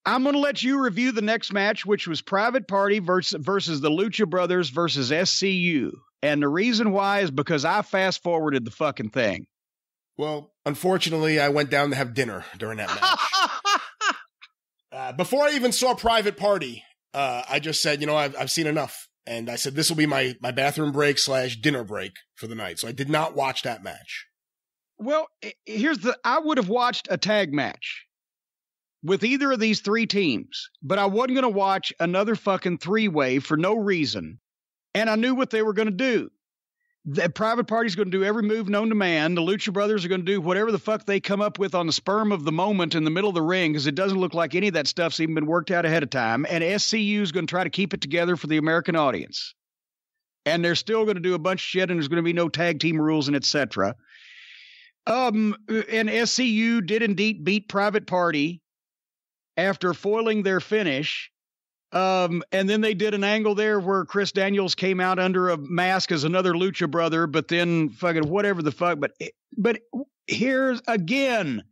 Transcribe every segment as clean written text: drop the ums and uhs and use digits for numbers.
I'm going to let you review the next match, which was Private Party versus the Lucha Brothers versus SCU. And the reason why is because I fast-forwarded the fucking thing. Well, unfortunately, I went down to have dinner during that match. Before I even saw Private Party, I just said, I've seen enough. And I said, this will be my bathroom break / dinner break for the night. So I did not watch that match. Well, I would have watched a tag match with either of these three teams, but I wasn't going to watch another fucking three-way for no reason. And I knew what they were going to do. The Private Party's going to do every move known to man. The Lucha Brothers are going to do whatever the fuck they come up with on the sperm of the moment in the middle of the ring, because it doesn't look like any of that stuff's even been worked out ahead of time. And SCU is going to try to keep it together for the American audience. And they're still going to do a bunch of shit, and there's going to be no tag team rules and etc. And SCU did indeed beat Private Party after foiling their finish. And then they did an angle there where Chris Daniels came out under a mask as another Lucha Brother, but then fucking whatever the fuck. But here's again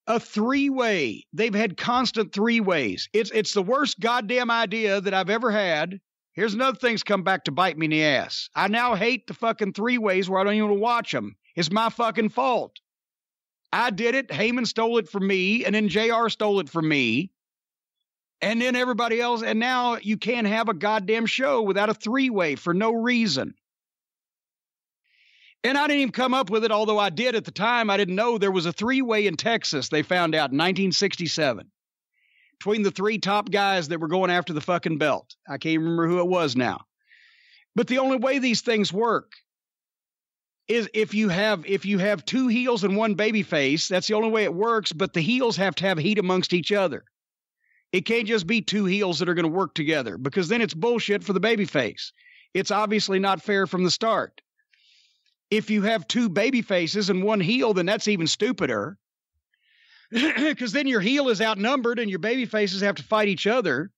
a three-way. They've had constant three-ways. It's the worst goddamn idea that I've ever had. Here's another thing's come back to bite me in the ass. I now hate the fucking three-ways where I don't even want to watch them. It's my fucking fault. I did it. Heyman stole it from me, and then JR stole it from me. And then everybody else, and now you can't have a goddamn show without a three-way for no reason. And I didn't even come up with it, although I did at the time. I didn't know there was a three-way in Texas, they found out in 1967, between the three top guys that were going after the fucking belt. I can't remember who it was now. But the only way these things work is if you have two heels and one babyface, that's the only way it works, but the heels have to have heat amongst each other. It can't just be two heels that are going to work together, because then it's bullshit for the babyface. It's obviously not fair from the start. If you have two babyfaces and one heel, then that's even stupider, because then your heel is outnumbered and your babyfaces have to fight each other.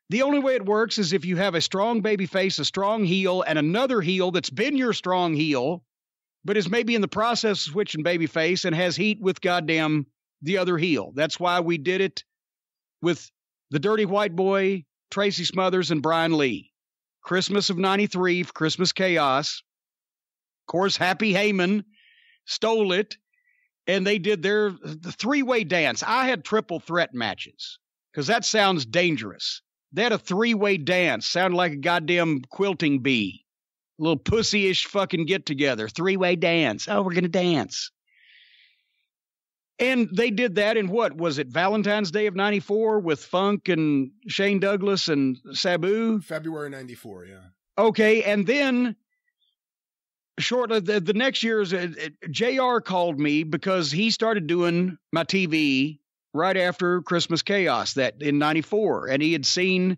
The only way it works is if you have a strong babyface, a strong heel, and another heel that's been your strong heel, but is maybe in the process of switching babyface and has heat with goddamn the other heel. That's why we did it with the Dirty White Boy, Tracy Smothers, and Brian Lee. Christmas of 93 for Christmas Chaos. Of course, Happy Heyman stole it, and they did the three-way dance. I had triple threat matches, because that sounds dangerous. They had a three-way dance. Sounded like a goddamn quilting bee. A little pussy-ish fucking get-together. Three-way dance. Oh, we're going to dance. And they did that in what? Was it Valentine's Day of 94 with Funk and Shane Douglas and Sabu? February 94, yeah. Okay, and then shortly, the next year, JR called me because he started doing my TV right after Christmas Chaos that in 94. And he had seen,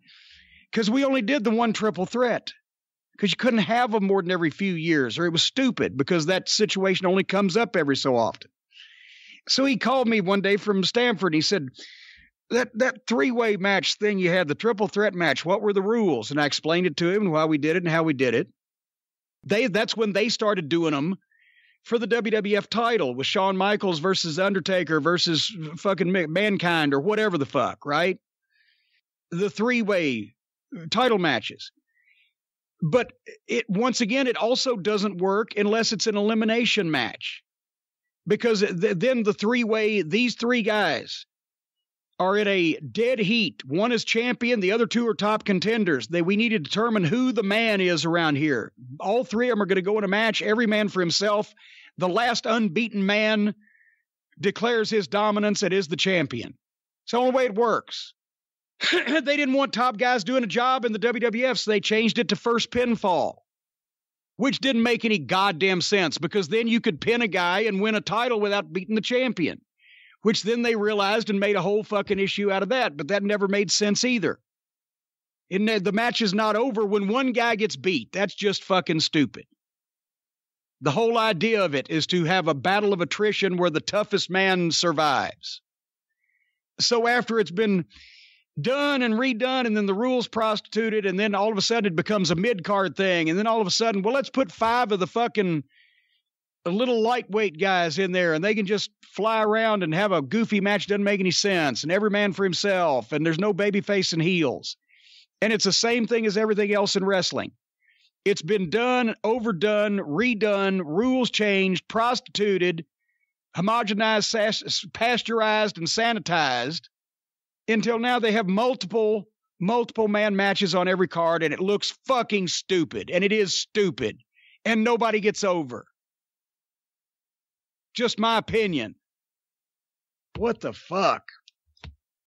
because we only did the one triple threat, because you couldn't have them more than every few years, or it was stupid, because that situation only comes up every so often. So he called me one day from Stamford. And he said, that three-way match thing you had, the triple threat match, what were the rules? And I explained it to him and why we did it and how we did it. That's when they started doing them for the WWF title with Shawn Michaels versus Undertaker versus fucking Mankind or whatever the fuck, right? The three-way title matches. But once again, it also doesn't work unless it's an elimination match. Because then the three-way, these three guys are in a dead heat. One is champion. The other two are top contenders. We need to determine who the man is around here. All three of them are going to go in a match, every man for himself. The last unbeaten man declares his dominance and is the champion. It's the only way it works. They didn't want top guys doing a job in the WWF, so they changed it to first pinfall. Which didn't make any goddamn sense, because then you could pin a guy and win a title without beating the champion, which then they realized and made a whole fucking issue out of that. But that never made sense either. The match is not over when one guy gets beat. That's just fucking stupid. The whole idea of it is to have a battle of attrition where the toughest man survives. So after it's been done and redone, and then the rules prostituted, and then all of a sudden it becomes a mid-card thing, and then all of a sudden, well, let's put 5 of the fucking little lightweight guys in there, and they can just fly around and have a goofy match. Doesn't make any sense. And every man for himself, and there's no babyface and heels. And it's the same thing as everything else in wrestling. It's been done, overdone, redone, rules changed, prostituted, homogenized, pasteurized, and sanitized until now they have multiple man matches on every card, and it looks fucking stupid. And it is stupid. And nobody gets over. Just my opinion. What the fuck?